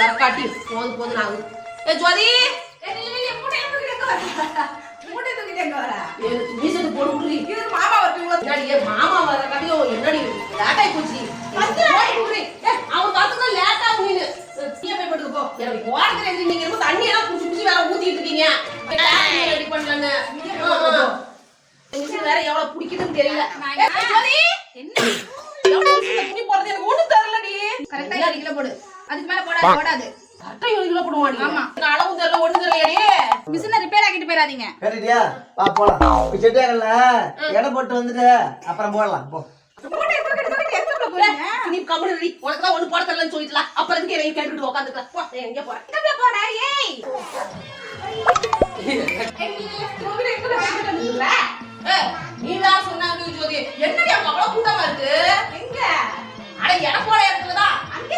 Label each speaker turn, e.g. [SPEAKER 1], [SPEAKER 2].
[SPEAKER 1] வரக்காட்டி போதும் ஆகுது. ஜோதி மாமா வர கட்டியோ என்னடி லேட் ஆகி போச்சு. அவன் பார்த்துக்கோ லேட் ஆகும். நீனு போ எனக்கு ஓரத்துல நீங்க ரொம்ப தண்ணி எல்லாம் புடிச்சு புடிச்சு வேற ஊத்திட்டு இருக்கீங்க. ரெடி பண்ணலான்னு வேற எவ்வளவு பிடிக்குதுன்னு தெரியல. துணி போடுறது எனக்கு ஒண்ணு தெரியலடி.
[SPEAKER 2] கரெக்டா 2 கிலோ போடு. அதுக்கு மேல போடாது.
[SPEAKER 1] கரெக்டா 1 கிலோ போடுவாடி.
[SPEAKER 2] ஆமா.
[SPEAKER 1] அளவு தெரியல ஒண்ணு தெரியலையடி.
[SPEAKER 2] மிஷினை ரிப்பேர் ஆக்கிட்டு போயிடாதீங்க.
[SPEAKER 3] சரிடியா வா போலாம். செட்டியாங்கல்ல எடை போட்டு வந்துட்டு அப்புறம் போடலாம் போ.
[SPEAKER 1] நீ கம்முனு உனக்கு தான் ஒண்ணு போட தெரியலன்னு சொல்லிட்டலாம். அப்புறம் எதுக்கு என்னைய கேட்டுட்டு உட்காந்துக்கலாம். போ எங்க போற?
[SPEAKER 2] எங்க போற? ஏய்
[SPEAKER 1] நீ தான் சொன்னாங்க ஜோதி. என்னடி அங்க அவ்வளவு கூட்டமா இருக்கு? எங்க? அட எடை போட இடத்துலதான்.
[SPEAKER 2] அங்க